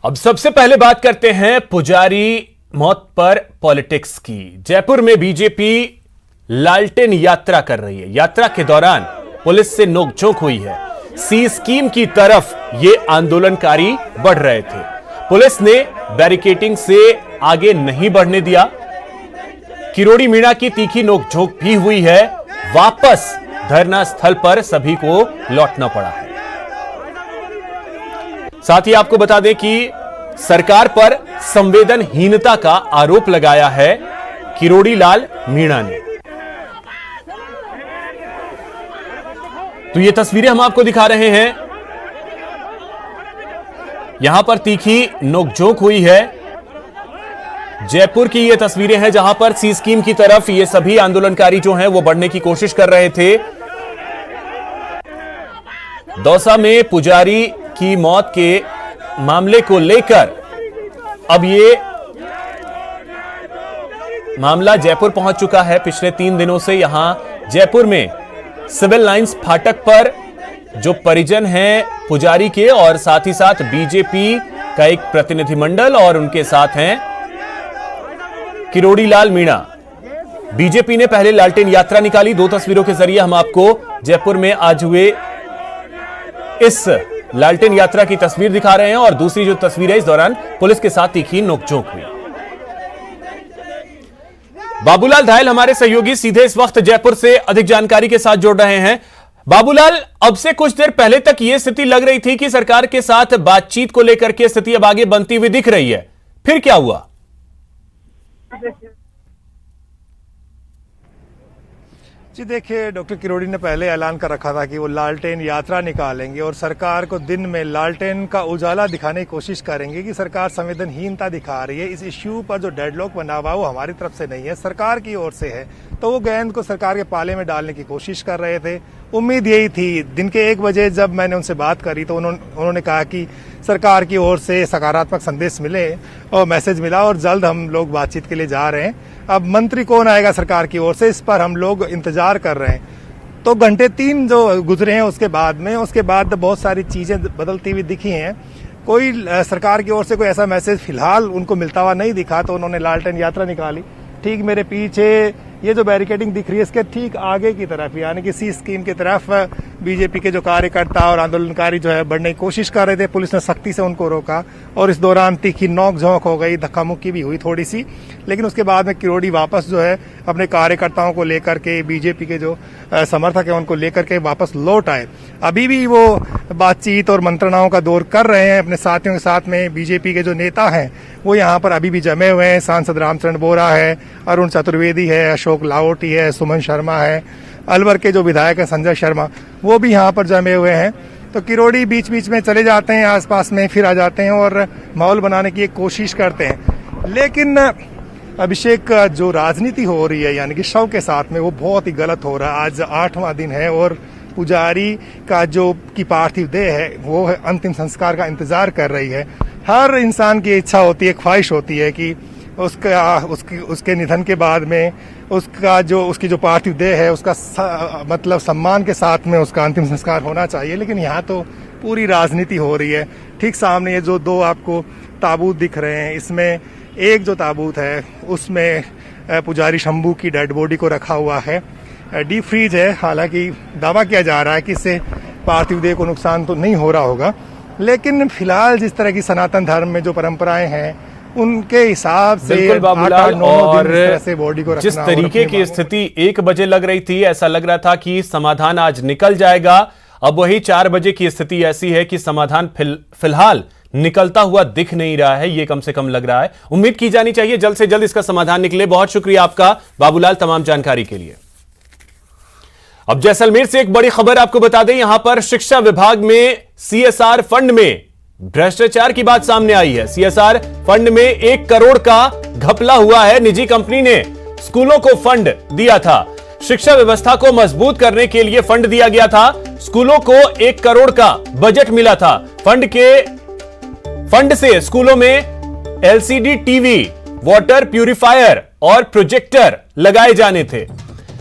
अब सबसे पहले बात करते हैं पुजारी मौत पर पॉलिटिक्स की। जयपुर में बीजेपी लालटेन यात्रा कर रही है। यात्रा के दौरान पुलिस से नोकझोंक हुई है। सी स्कीम की तरफ ये आंदोलनकारी बढ़ रहे थे। पुलिस ने बैरिकेडिंग से आगे नहीं बढ़ने दिया। किरोड़ी मीणा की तीखी नोकझोंक भी हुई है। वापस धरना स्थल पर सभी को लौटना पड़ा है। साथ ही आपको बता दें कि सरकार पर संवेदनहीनता का आरोप लगाया है किरोड़ी लाल मीणा ने। तो ये तस्वीरें हम आपको दिखा रहे हैं। यहां पर तीखी नोकझोंक हुई है। जयपुर की ये तस्वीरें हैं जहां पर सी स्कीम की तरफ ये सभी आंदोलनकारी जो हैं वो बढ़ने की कोशिश कर रहे थे। दौसा में पुजारी की मौत के मामले को लेकर अब ये मामला जयपुर पहुंच चुका है। पिछले 3 दिनों से यहां जयपुर में सिविल लाइंस फाटक पर जो परिजन हैं पुजारी के और साथ ही साथ बीजेपी का एक प्रतिनिधिमंडल और उनके साथ हैं किरोड़ी लाल मीणा। बीजेपी ने पहले लालटेन यात्रा निकाली। 2 तस्वीरों के जरिए हम आपको जयपुर में आज हुए इस लालटेन यात्रा की तस्वीर दिखा रहे हैं और दूसरी जो तस्वीर है इस दौरान पुलिस के साथ तीखी नोकझोंक हुई। बाबूलाल धायल हमारे सहयोगी सीधे इस वक्त जयपुर से अधिक जानकारी के साथ जोड़ रहे हैं। बाबूलाल, अब से कुछ देर पहले तक यह स्थिति लग रही थी कि सरकार के साथ बातचीत को लेकर के स्थिति अब आगे बनती हुई दिख रही है, फिर क्या हुआ? जी देखिए, डॉक्टर किरोड़ी ने पहले ऐलान कर रखा था कि वो लालटेन यात्रा निकालेंगे और सरकार को दिन में लालटेन का उजाला दिखाने की कोशिश करेंगे कि सरकार संवेदनहीनता दिखा रही है। इस इश्यू पर जो डेडलॉक बना हुआ वो हमारी तरफ से नहीं है, सरकार की ओर से है। तो वो गेंद को सरकार के पाले में डालने की कोशिश कर रहे थे। उम्मीद यही थी। दिन के 1 बजे जब मैंने उनसे बात करी तो उन्होंने कहा कि सरकार की ओर से सकारात्मक संदेश मिले और मैसेज मिला और जल्द हम लोग बातचीत के लिए जा रहे हैं। अब मंत्री कौन आएगा सरकार की ओर से, इस पर हम लोग इंतजार कर रहे हैं। तो घंटे 3 जो गुजरे हैं उसके बाद बहुत सारी चीजें बदलती हुई दिखी हैं। कोई सरकार की ओर से कोई ऐसा मैसेज फिलहाल उनको मिलता हुआ नहीं दिखा, तो उन्होंने लालटेन यात्रा निकाली। ठीक मेरे पीछे ये जो बैरिकेडिंग दिख रही है इसके ठीक आगे की तरफ, यानी कि सी स्कीम की तरफ बीजेपी के जो कार्यकर्ता और आंदोलनकारी जो है बढ़ने की कोशिश कर रहे थे। पुलिस ने सख्ती से उनको रोका और इस दौरान तीखी नोक-झोंक हो गई, धक्का मुक्की भी हुई थोड़ी सी। लेकिन उसके बाद में किरोड़ी वापस जो है अपने कार्यकर्ताओं को लेकर के, बीजेपी के जो समर्थक है उनको लेकर के वापस लौट आए। अभी भी वो बातचीत और मंत्रणाओं का दौर कर रहे हैं अपने साथियों के साथ में। बीजेपी के जो नेता हैं वो यहाँ पर अभी भी जमे हुए हैं। सांसद रामचंद्र बोरा है, अरुण चतुर्वेदी है, अशोक लाहोटी है, सुमन शर्मा है, अलवर के जो विधायक है संजय शर्मा, वो भी यहाँ पर जमे हुए हैं। तो किरोड़ी बीच बीच में चले जाते हैं, आसपास में फिर आ जाते हैं और माहौल बनाने की एक कोशिश करते हैं। लेकिन अभिषेक, जो राजनीति हो रही है यानी कि शव के साथ में, वो बहुत ही गलत हो रहा है। आज 8वां दिन है और पुजारी का जो की पार्थिव देह है वो अंतिम संस्कार का इंतजार कर रही है। हर इंसान की इच्छा होती है, ख्वाहिश होती है कि उसके निधन के बाद में उसकी जो पार्थिव देह है उसका मतलब सम्मान के साथ में उसका अंतिम संस्कार होना चाहिए। लेकिन यहाँ तो पूरी राजनीति हो रही है। ठीक सामने ये जो 2 आपको ताबूत दिख रहे हैं, इसमें एक जो ताबूत है उसमें पुजारी शंभू की डेड बॉडी को रखा हुआ है। डीप फ्रीज है। हालांकि दावा किया जा रहा है कि इससे पार्थिव देह को नुकसान तो नहीं हो रहा होगा, लेकिन फिलहाल जिस तरह की सनातन धर्म में जो परंपराएं हैं उनके हिसाब से बाबूलाल, और से बॉडी को जिस तरीके की स्थिति 1 बजे लग रही थी, ऐसा लग रहा था कि समाधान आज निकल जाएगा। अब वही 4 बजे की स्थिति ऐसी है कि समाधान फिलहाल निकलता हुआ दिख नहीं रहा है। ये कम से कम लग रहा है। उम्मीद की जानी चाहिए जल्द से जल्द इसका समाधान निकले। बहुत शुक्रिया आपका बाबूलाल तमाम जानकारी के लिए। अब जैसलमेर से एक बड़ी खबर आपको बता दें। यहां पर शिक्षा विभाग में सीएसआर फंड में भ्रष्टाचार की बात सामने आई है। सीएसआर फंड में 1 करोड़ का घपला हुआ है। निजी कंपनी ने स्कूलों को फंड दिया था। शिक्षा व्यवस्था को मजबूत करने के लिए फंड दिया गया था। स्कूलों को 1 करोड़ का बजट मिला था। फंड से स्कूलों में एलसीडी टीवी, वाटर प्यूरिफायर और प्रोजेक्टर लगाए जाने थे।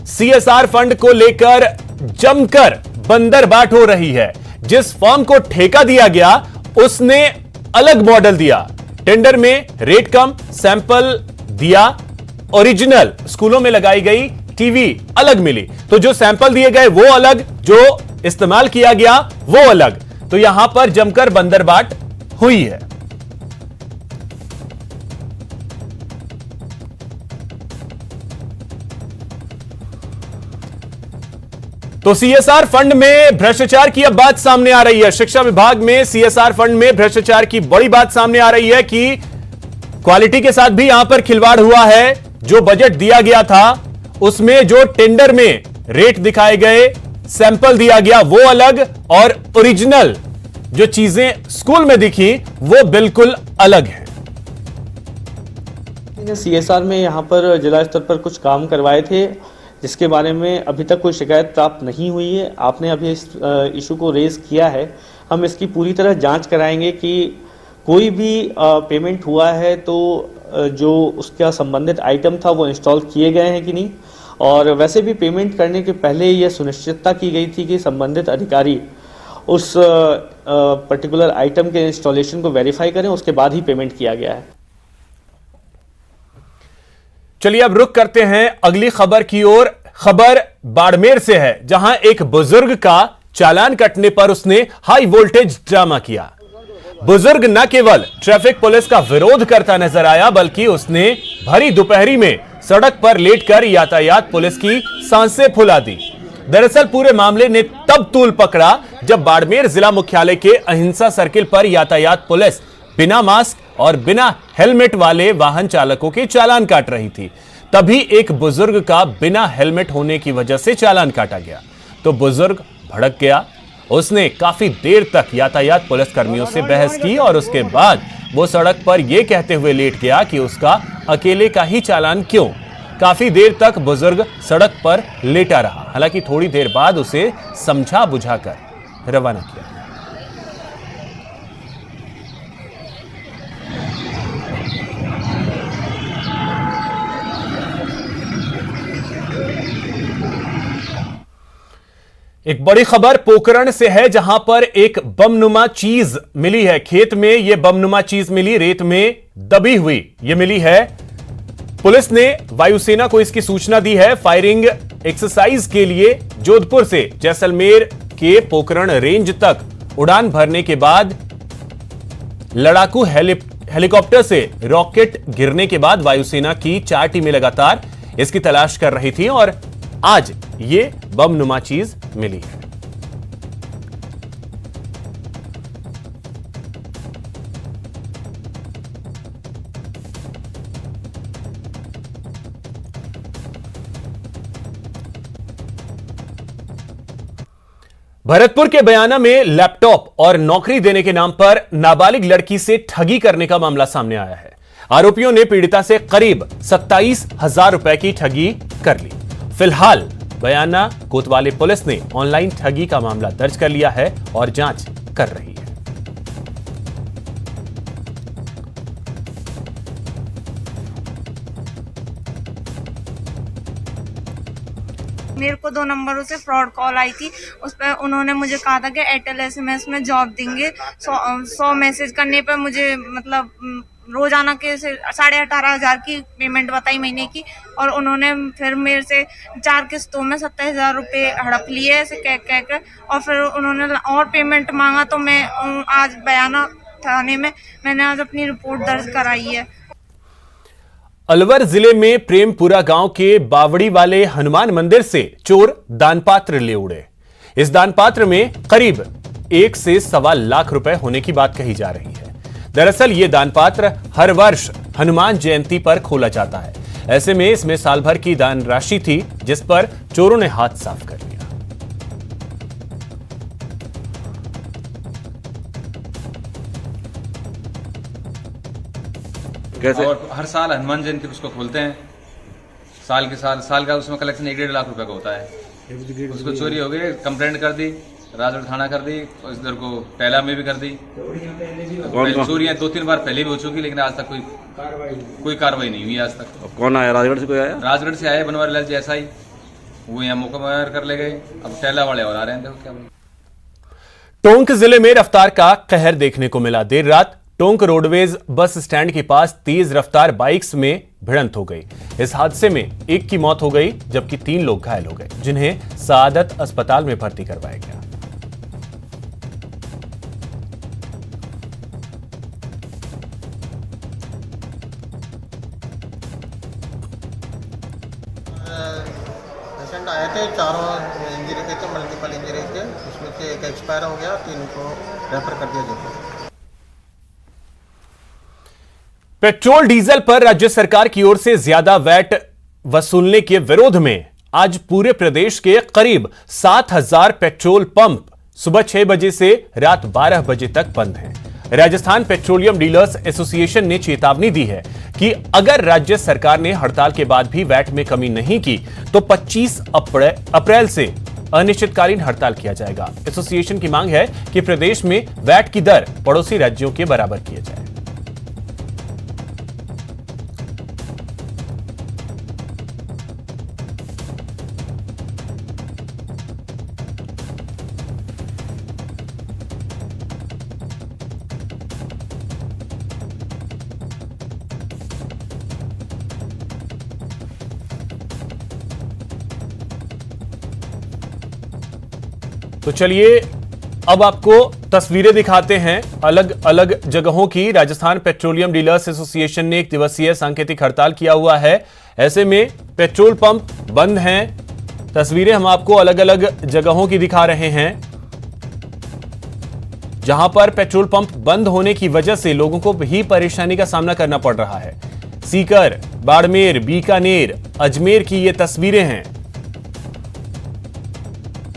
सीएसआर फंड को लेकर जमकर बंदरबाट हो रही है। जिस फर्म को ठेका दिया गया उसने अलग मॉडल दिया। टेंडर में रेट कम, सैंपल दिया ओरिजिनल, स्कूलों में लगाई गई टीवी अलग मिली। तो जो सैंपल दिए गए वो अलग, जो इस्तेमाल किया गया वो अलग। तो यहां पर जमकर बंदरबाट हुई है। तो सीएसआर फंड में भ्रष्टाचार की अब बात सामने आ रही है। शिक्षा विभाग में सीएसआर फंड में भ्रष्टाचार की बड़ी बात सामने आ रही है कि क्वालिटी के साथ भी यहां पर खिलवाड़ हुआ है। जो बजट दिया गया था उसमें जो टेंडर में रेट दिखाए गए, सैंपल दिया गया वो अलग, और ओरिजिनल जो चीजें स्कूल में दिखी वो बिल्कुल अलग है। सीएसआर में यहाँ पर जिला स्तर पर कुछ काम करवाए थे जिसके बारे में अभी तक कोई शिकायत प्राप्त नहीं हुई है। आपने अभी इस इशू को रेज किया है, हम इसकी पूरी तरह जांच कराएंगे कि कोई भी पेमेंट हुआ है तो जो उसका संबंधित आइटम था वो इंस्टॉल किए गए हैं कि नहीं। और वैसे भी पेमेंट करने के पहले यह सुनिश्चितता की गई थी कि संबंधित अधिकारी उस पर्टिकुलर आइटम के इंस्टॉलेशन को वेरीफाई करें, उसके बाद ही पेमेंट किया गया है। चलिए अब रुक करते हैं अगली खबर की ओर। खबर बाड़मेर से है, जहां एक बुजुर्ग का चालान कटने पर उसने हाई वोल्टेज ड्रामा किया। बुजुर्ग न केवल ट्रैफिक पुलिस का विरोध करता नजर आया, बल्कि उसने भरी दोपहरी में सड़क पर लेटकर यातायात पुलिस की सांसें फुला दी। दरअसल पूरे मामले ने तब तूल पकड़ा जब बाड़मेर जिला मुख्यालय के अहिंसा सर्किल पर यातायात पुलिस बिना मास्क और बिना हेलमेट वाले वाहन चालकों के चालान काट रही थी। तभी एक बुजुर्ग का बिना हेलमेट होने की वजह से चालान काटा गया तो बुजुर्ग भड़क गया। उसने काफी देर तक यातायात पुलिस कर्मियों से बहस की और उसके बाद वो सड़क पर यह कहते हुए लेट गया कि उसका अकेले का ही चालान क्यों। काफी देर तक बुजुर्ग सड़क पर लेटा रहा। हालांकि थोड़ी देर बाद उसे समझा बुझाकर रवाना किया। एक बड़ी खबर पोखरण से है, जहां पर एक बमनुमा चीज मिली है। खेत में यह बमनुमा चीज मिली, रेत में दबी हुई यह मिली है। पुलिस ने वायुसेना को इसकी सूचना दी है। फायरिंग एक्सरसाइज के लिए जोधपुर से जैसलमेर के पोखरण रेंज तक उड़ान भरने के बाद लड़ाकू हेलीकॉप्टर से रॉकेट गिरने के बाद वायुसेना की 4 टीमें लगातार इसकी तलाश कर रही थी और आज ये बमनुमा चीज मिली है। भरतपुर के बयाना में लैपटॉप और नौकरी देने के नाम पर नाबालिग लड़की से ठगी करने का मामला सामने आया है। आरोपियों ने पीड़िता से करीब 27,000 रुपए की ठगी कर ली। फिलहाल बयाना कोतवाली पुलिस ने ऑनलाइन ठगी का मामला दर्ज कर लिया है और जांच कर रही है। मेरे को 2 नंबरों से फ्रॉड कॉल आई थी। उस पर उन्होंने मुझे कहा था कि एयरटेल SMS में जॉब देंगे। 100 मैसेज करने पर मुझे मतलब रोजाना के 18,500 की पेमेंट बताई महीने की, और उन्होंने फिर मेरे से 4 किस्तों में 27,000 रुपये हड़प लिए ऐसे कह कर, और फिर उन्होंने और पेमेंट मांगा। तो मैं आज बयाना थाने में मैंने आज अपनी रिपोर्ट दर्ज कराई है। अलवर जिले में प्रेमपुरा गांव के बावड़ी वाले हनुमान मंदिर से चोर दानपात्र ले उड़े। इस दानपात्र में करीब 1 से 1.25 लाख रुपए होने की बात कही जा रही है। दरअसल ये दानपात्र हर वर्ष हनुमान जयंती पर खोला जाता है। ऐसे में इसमें साल भर की दान राशि थी, जिस पर चोरों ने हाथ साफ कर लिया। कैसे? और हर साल हनुमान जयंती उसको खोलते हैं। साल का उसमें कलेक्शन 1-1.5 लाख रुपए का होता है। उसको चोरी हो गई, कंप्लेंट कर दी, राजगढ़ थाना कर दी, और इधर को पहला में भी कर दी। चोरियां 2-3 बार पहले भी हो चुकी, लेकिन आज तक कोई कार्रवाई नहीं हुई आज तक। कौन आया? राजगढ़ से कोई आया? राजगढ़ से आए बनवारी लाल जी एसआई, वो यहाँ मौका कर ले गए। अब टैला वाले और आ रहे हैं, देखो क्या। टोंक जिले में रफ्तार का कहर देखने को मिला। देर रात टोंक रोडवेज बस स्टैंड के पास तेज रफ्तार बाइक्स में भिड़ंत हो गई। इस हादसे में एक की मौत हो गई जबकि 3 लोग घायल हो गए, जिन्हें सआदत अस्पताल में भर्ती करवाया गया। पेशेंट आए थे, चारों इंजरी के थे, मल्टीपल इंजरी थे। उसमें से एक एक्सपायर हो गया, 3 को रेफर कर दिया जयपुर। पेट्रोल डीजल पर राज्य सरकार की ओर से ज्यादा वैट वसूलने के विरोध में आज पूरे प्रदेश के करीब 7,000 पेट्रोल पंप सुबह 6 बजे से रात 12 बजे तक बंद हैं। राजस्थान पेट्रोलियम डीलर्स एसोसिएशन ने चेतावनी दी है कि अगर राज्य सरकार ने हड़ताल के बाद भी वैट में कमी नहीं की तो 25 अप्रैल से अनिश्चितकालीन हड़ताल किया जाएगा। एसोसिएशन की मांग है कि प्रदेश में वैट की दर पड़ोसी राज्यों के बराबर किया जाए। तो चलिए अब आपको तस्वीरें दिखाते हैं अलग अलग जगहों की। राजस्थान पेट्रोलियम डीलर्स एसोसिएशन ने 1 दिवसीय सांकेतिक हड़ताल किया हुआ है। ऐसे में पेट्रोल पंप बंद हैं। तस्वीरें हम आपको अलग अलग जगहों की दिखा रहे हैं जहां पर पेट्रोल पंप बंद होने की वजह से लोगों को भी परेशानी का सामना करना पड़ रहा है। सीकर, बाड़मेर, बीकानेर, अजमेर की ये तस्वीरें हैं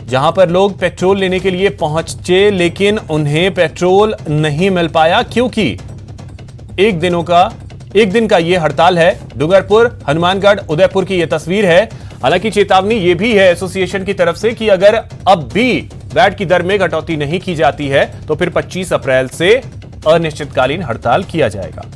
जहां पर लोग पेट्रोल लेने के लिए पहुंचे लेकिन उन्हें पेट्रोल नहीं मिल पाया क्योंकि एक दिन का यह हड़ताल है। डूंगरपुर, हनुमानगढ़, उदयपुर की यह तस्वीर है। हालांकि चेतावनी यह भी है एसोसिएशन की तरफ से कि अगर अब भी वैट की दर में कटौती नहीं की जाती है तो फिर 25 अप्रैल से अनिश्चितकालीन हड़ताल किया जाएगा।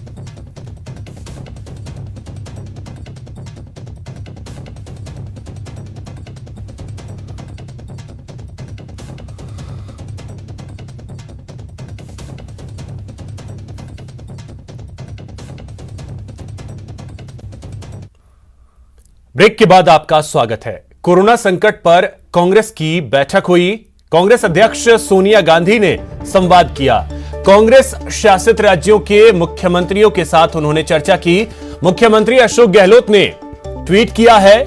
ब्रेक के बाद आपका स्वागत है। कोरोना संकट पर कांग्रेस की बैठक हुई। कांग्रेस अध्यक्ष सोनिया गांधी ने संवाद किया। कांग्रेस शासित राज्यों के मुख्यमंत्रियों के साथ उन्होंने चर्चा की। मुख्यमंत्री अशोक गहलोत ने ट्वीट किया है।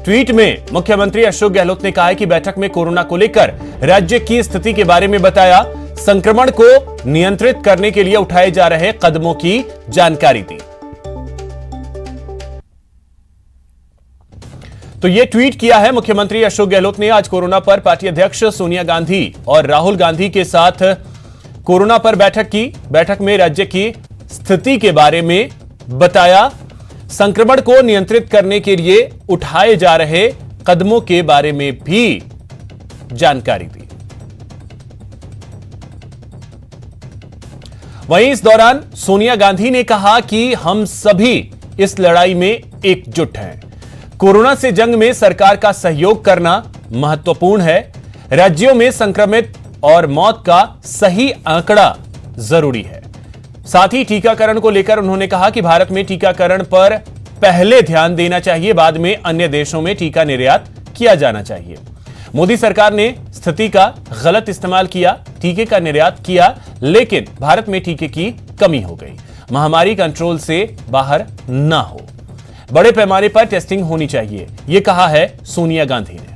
ट्वीट में मुख्यमंत्री अशोक गहलोत ने कहा है कि बैठक में कोरोना को लेकर राज्य की स्थिति के बारे में बताया, संक्रमण को नियंत्रित करने के लिए उठाए जा रहे कदमों की जानकारी दी। तो यह ट्वीट किया है मुख्यमंत्री अशोक गहलोत ने आज कोरोना पर पार्टी अध्यक्ष सोनिया गांधी और राहुल गांधी के साथ कोरोना पर बैठक की। बैठक में राज्य की स्थिति के बारे में बताया, संक्रमण को नियंत्रित करने के लिए उठाए जा रहे कदमों के बारे में भी जानकारी दी। वहीं इस दौरान सोनिया गांधी ने कहा कि हम सभी इस लड़ाई में एकजुट हैं। कोरोना से जंग में सरकार का सहयोग करना महत्वपूर्ण है। राज्यों में संक्रमित और मौत का सही आंकड़ा जरूरी है। साथ ही टीकाकरण को लेकर उन्होंने कहा कि भारत में टीकाकरण पर पहले ध्यान देना चाहिए, बाद में अन्य देशों में टीका निर्यात किया जाना चाहिए। मोदी सरकार ने स्थिति का गलत इस्तेमाल किया, टीके का निर्यात किया, लेकिन भारत में टीके की कमी हो गई। महामारी कंट्रोल से बाहर ना हो, बड़े पैमाने पर टेस्टिंग होनी चाहिए, यह कहा है सोनिया गांधी ने।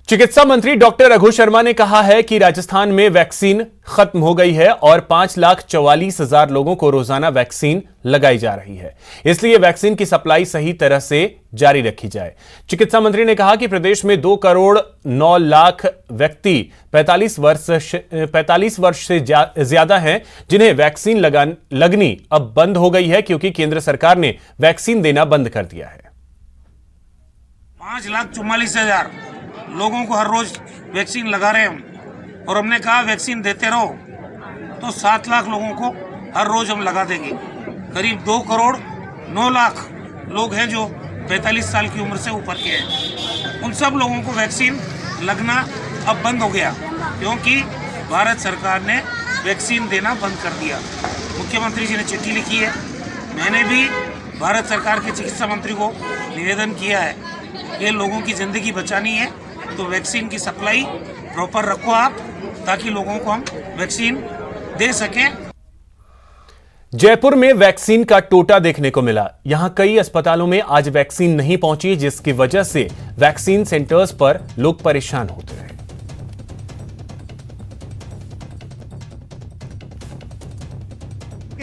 चिकित्सा मंत्री डॉक्टर रघु शर्मा ने कहा है कि राजस्थान में वैक्सीन खत्म हो गई है और 5,44,000 लोगों को रोजाना वैक्सीन लगाई जा रही है, इसलिए वैक्सीन की सप्लाई सही तरह से जारी रखी जाए। चिकित्सा मंत्री ने कहा कि प्रदेश में 2,09,00,000 व्यक्ति 45 वर्ष से ज्यादा हैं जिन्हें वैक्सीन लगनी अब बंद हो गई है क्योंकि केंद्र सरकार ने वैक्सीन देना बंद कर दिया है। 5,44,000 लोगों को हर रोज वैक्सीन लगा रहे हैं हम, और हमने कहा वैक्सीन देते रहो तो 7 लाख लोगों को हर रोज हम लगा देंगे। करीब 2 करोड़ 9 लाख लोग हैं जो 45 साल की उम्र से ऊपर के हैं। उन सब लोगों को वैक्सीन लगना अब बंद हो गया, क्योंकि भारत सरकार ने वैक्सीन देना बंद कर दिया। मुख्यमंत्री जी ने चिट्ठी लिखी है, मैंने भी भारत सरकार के चिकित्सा मंत्री को निवेदन किया है कि लोगों की ज़िंदगी बचानी है तो वैक्सीन की सप्लाई प्रॉपर रखो आप, ताकि लोगों को हम वैक्सीन दे सकें। जयपुर में वैक्सीन का टोटा देखने को मिला। यहां कई अस्पतालों में आज वैक्सीन नहीं पहुंची, जिसकी वजह से वैक्सीन सेंटर्स पर लोग परेशान होते रहे।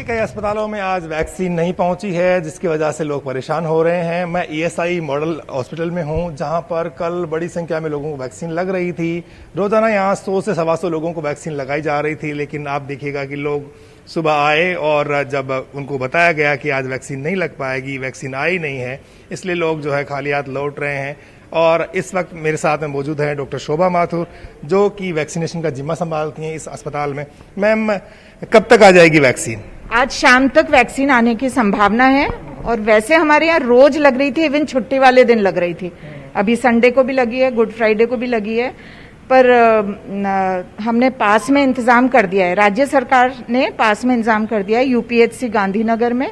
कई अस्पतालों में आज वैक्सीन नहीं पहुंची है, जिसकी वजह से लोग परेशान हो रहे हैं। मैं ESI मॉडल हॉस्पिटल में हूं, जहां पर कल बड़ी संख्या में लोगों को वैक्सीन लग रही थी। रोजाना यहां 100 से 125 लोगों को वैक्सीन लगाई जा रही थी, लेकिन आप देखिएगा कि लोग सुबह आए और जब उनको बताया गया कि आज वैक्सीन नहीं लग पाएगी, वैक्सीन आई नहीं है, इसलिए लोग जो है खाली हाथ लौट रहे हैं। और इस वक्त मेरे साथ में मौजूद हैं डॉक्टर शोभा माथुर, जो कि वैक्सीनेशन का जिम्मा संभालती हैं इस अस्पताल में। मैम, कब तक आ जाएगी वैक्सीन? आज शाम तक वैक्सीन आने की संभावना है, और वैसे हमारे यहाँ रोज लग रही थी, इवन छुट्टी वाले दिन लग रही थी। अभी संडे को भी लगी है, गुड फ्राइडे को भी लगी है, पर हमने पास में इंतजाम कर दिया है। राज्य सरकार ने पास में इंतजाम कर दिया है, UPHC गांधीनगर में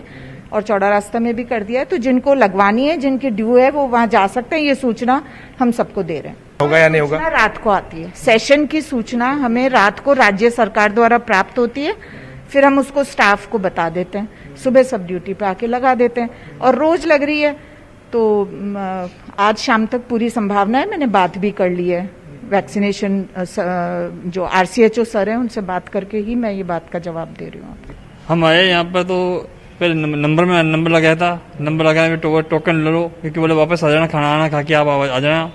और चौड़ा रास्ता में भी कर दिया है। तो जिनको लगवानी है, जिनकी ड्यू है, वो वहां जा सकते हैं। ये सूचना हम सबको दे रहे हैं। होगा या नहीं होगा? रात को आती है सेशन की सूचना, हमें रात को राज्य सरकार द्वारा प्राप्त होती है, फिर हम उसको स्टाफ को बता देते हैं, सुबह सब ड्यूटी पे आके लगा देते हैं। और रोज लग रही है, तो आज शाम तक पूरी संभावना है। मैंने बात भी कर ली है वैक्सीनेशन जो RCHO सर हैं, उनसे बात करके ही मैं ये बात का जवाब दे रही हूँ। हम आए यहाँ पर तो पहले नंबर लगाया था, नंबर लगाने में टोकन ले लो, क्योंकि बोले वापस आ जाना, खाना खा के आप आ जाना।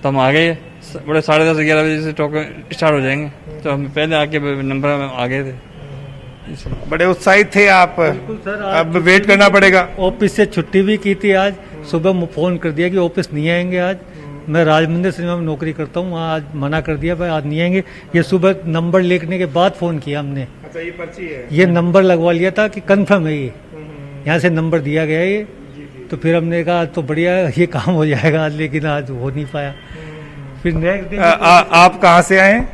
तो हम आ गए, बड़े 10:30-11 बजे से टोकन स्टार्ट हो जाएंगे, तो हम पहले आके नंबर आ गए थे। बड़े उत्साहित थे आप? अब वेट करना पड़ेगा। ऑफिस से छुट्टी भी की थी आज, सुबह फोन कर दिया कि ऑफिस नहीं आएंगे आज। मैं राजमंदिर सिनेमा में नौकरी करता हूँ, वहाँ आज मना कर दिया, भाई आज नहीं आएंगे। ये सुबह नंबर लिखने के बाद फोन किया हमने। अच्छा, ये पर्ची है? ये नंबर लगवा लिया था कि कंफर्म है, ये यहाँ से नंबर दिया गया है ये। तो फिर हमने कहा तो बढ़िया ये काम हो जाएगा आज, लेकिन आज हो नहीं पाया। फिर नेक्स्ट दिन आप कहाँ से आए?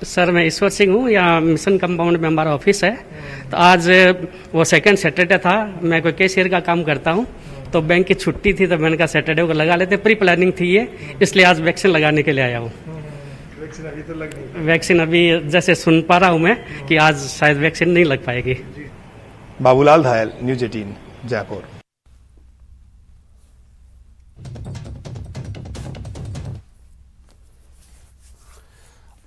सर, मैं ईश्वर सिंह हूँ, यहाँ मिशन कंपाउंड में हमारा ऑफिस है। तो आज वो सेकंड सैटरडे था, मैं कोई कैशियर का काम करता हूँ, तो बैंक की छुट्टी थी, तो मैंने कहा सैटरडे को लगा लेते। प्री प्लानिंग थी ये, इसलिए आज वैक्सीन लगाने के लिए आया हूँ। वैक्सीन अभी जैसे सुन पा रहा हूँ मैं कि आज शायद वैक्सीन नहीं लग पाएगी। बाबूलाल धायल, न्यूज़ 18 जयपुर।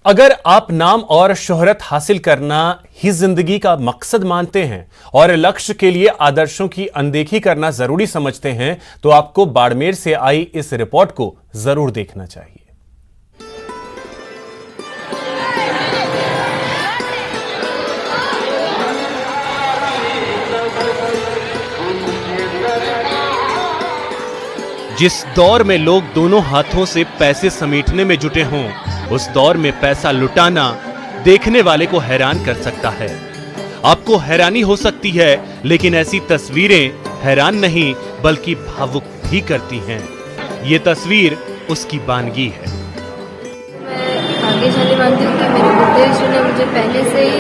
अगर आप नाम और शोहरत हासिल करना ही जिंदगी का मकसद मानते हैं और लक्ष्य के लिए आदर्शों की अनदेखी करना जरूरी समझते हैं, तो आपको बाड़मेर से आई इस रिपोर्ट को जरूर देखना चाहिए। जिस दौर में लोग दोनों हाथों से पैसे समेटने में जुटे हों, उस दौर में पैसा लुटाना देखने वाले को हैरान कर सकता है। आपको हैरानी हो सकती है, लेकिन ऐसी तस्वीरें हैरान नहीं बल्कि भावुक भी करती हैं। ये तस्वीर उसकी बानगी है। मैं भाग्यशाली मानती हूँ कि मेरे बुद्धेश्वर ने मुझे पहले से ही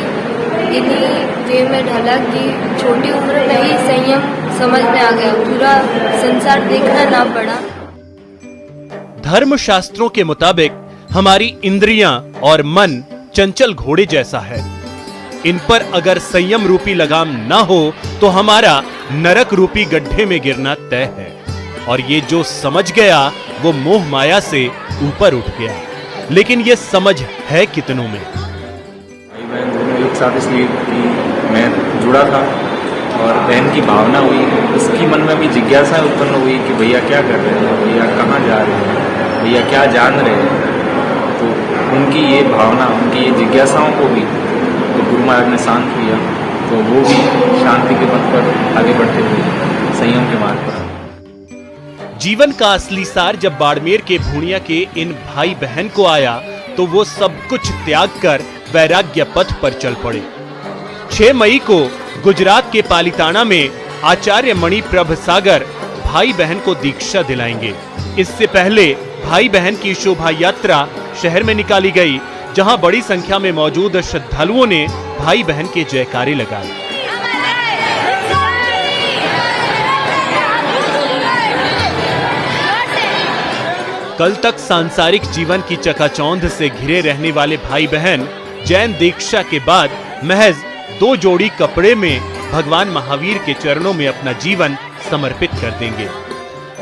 इन्हीं वे में ढाला कि छोटी उम्र में ही संयम समझ में आ गया, पूरा संसार देखना ना पड़ा। धर्म शास्त्रों के मुताबिक हमारी इंद्रियां और मन चंचल घोड़े जैसा है। इन पर अगर संयम रूपी लगाम ना हो तो हमारा नरक रूपी गड्ढे में गिरना तय है। और ये जो समझ गया वो मोह माया से ऊपर उठ गया। लेकिन ये समझ है कितनों में? भाई बहन दोनों एक साथ इसलिए कि मैं जुड़ा था और बहन की भावना हुई, उसकी मन में भी जिज्ञासा उत्पन्न हुई कि भैया क्या कर रहे हैं, भैया कहाँ जा रहे हैं, भैया क्या जान रहे हैं। तो उनकी ये भावना, उनकी ये जिज्ञासाओं को भी तो गुरु महाराज ने शांत किया, तो वो भी शांति के पथ पर आगे बढ़ते हुए संयम के मार्ग पर। जीवन का असली सार जब बाड़मेर के भूणिया के इन भाई बहन को आया तो वो सब कुछ त्याग कर वैराग्य पथ पर चल पड़े। 6 मई को गुजरात के पालिताना में आचार्य मणिप्रभ सागर भाई बहन को दीक्षा दिलाएंगे। इससे पहले भाई बहन की शोभा यात्रा शहर में निकाली गई, जहां बड़ी संख्या में मौजूद श्रद्धालुओं ने भाई बहन के जयकारे लगाए। कल तक सांसारिक जीवन की चकाचौंध से घिरे रहने वाले भाई बहन जैन दीक्षा के बाद महज 2 जोड़ी कपड़े में भगवान महावीर के चरणों में अपना जीवन समर्पित कर देंगे।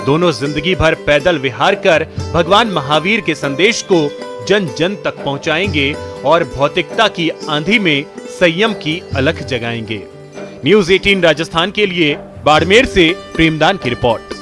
दोनों जिंदगी भर पैदल विहार कर भगवान महावीर के संदेश को जन जन तक पहुंचाएंगे और भौतिकता की आंधी में संयम की अलख जगाएंगे। न्यूज़ 18 राजस्थान के लिए बाड़मेर से प्रेमदान की रिपोर्ट।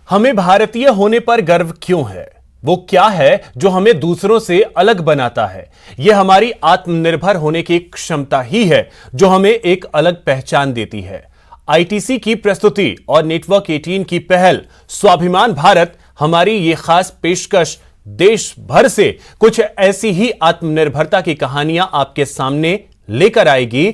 हमें भारतीय होने पर गर्व क्यों है? वो क्या है जो हमें दूसरों से अलग बनाता है? यह हमारी आत्मनिर्भर होने की क्षमता ही है जो हमें एक अलग पहचान देती है। आईटीसी की प्रस्तुति और नेटवर्क 18 की पहल स्वाभिमान भारत हमारी ये खास पेशकश देश भर से कुछ ऐसी ही आत्मनिर्भरता की कहानियां आपके सामने लेकर आएगी।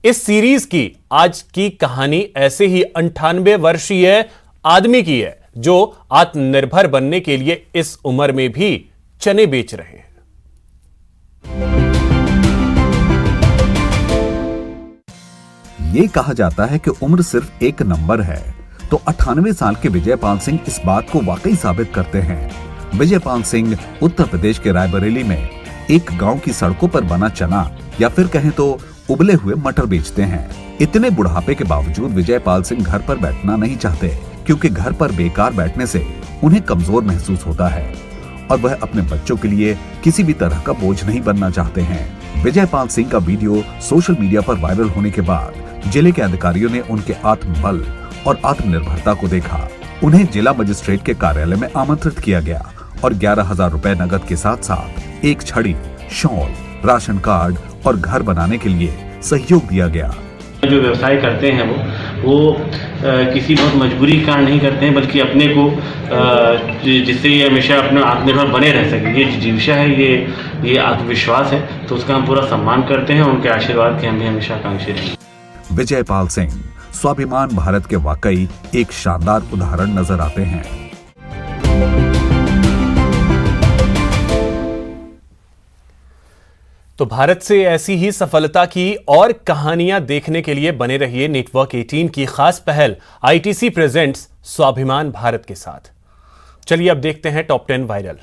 इस सीरीज की आज की कहानी ऐसे ही 98 वर्षीय आदमी की है जो आत्मनिर्भर बनने के लिए इस उम्र में भी चने बेच रहे हैं। ये कहा जाता है कि उम्र सिर्फ एक नंबर है, तो 98 साल के विजयपाल सिंह इस बात को वाकई साबित करते हैं। विजयपाल सिंह उत्तर प्रदेश के रायबरेली में एक गांव की सड़कों पर बना चना या फिर कहें तो उबले हुए मटर बेचते हैं। इतने बुढ़ापे के बावजूद विजयपाल सिंह घर पर बैठना नहीं चाहते, क्योंकि घर पर बेकार बैठने से उन्हें कमजोर महसूस होता है और वह अपने बच्चों के लिए किसी भी तरह का बोझ नहीं बनना चाहते हैं। विजयपाल सिंह का वीडियो सोशल मीडिया पर वायरल होने के बाद जिले के अधिकारियों ने उनके आत्मबल और आत्मनिर्भरता को देखा। उन्हें जिला मजिस्ट्रेट के कार्यालय में आमंत्रित किया गया और 11,000 रुपए नकद के साथ साथ एक छड़ी, शॉल, राशन कार्ड और घर बनाने के लिए सहयोग दिया गया। जो व्यवसाय करते हैं वो किसी बहुत मजबूरी का नहीं करते हैं, बल्कि अपने को जिससे ये हमेशा अपना आत्मनिर्भर बने रह सके, ये जीविका है, ये आत्मविश्वास है, तो उसका हम पूरा सम्मान करते हैं। उनके आशीर्वाद के हम भी हमेशा आकांक्षी रहेंगे। विजयपाल सिंह स्वाभिमान भारत के वाकई एक शानदार उदाहरण नजर आते हैं। तो भारत से ऐसी ही सफलता की और कहानियां देखने के लिए बने रहिए नेटवर्क 18 की खास पहल आईटीसी प्रेजेंट्स स्वाभिमान भारत के साथ। चलिए अब देखते हैं टॉप 10 वायरल।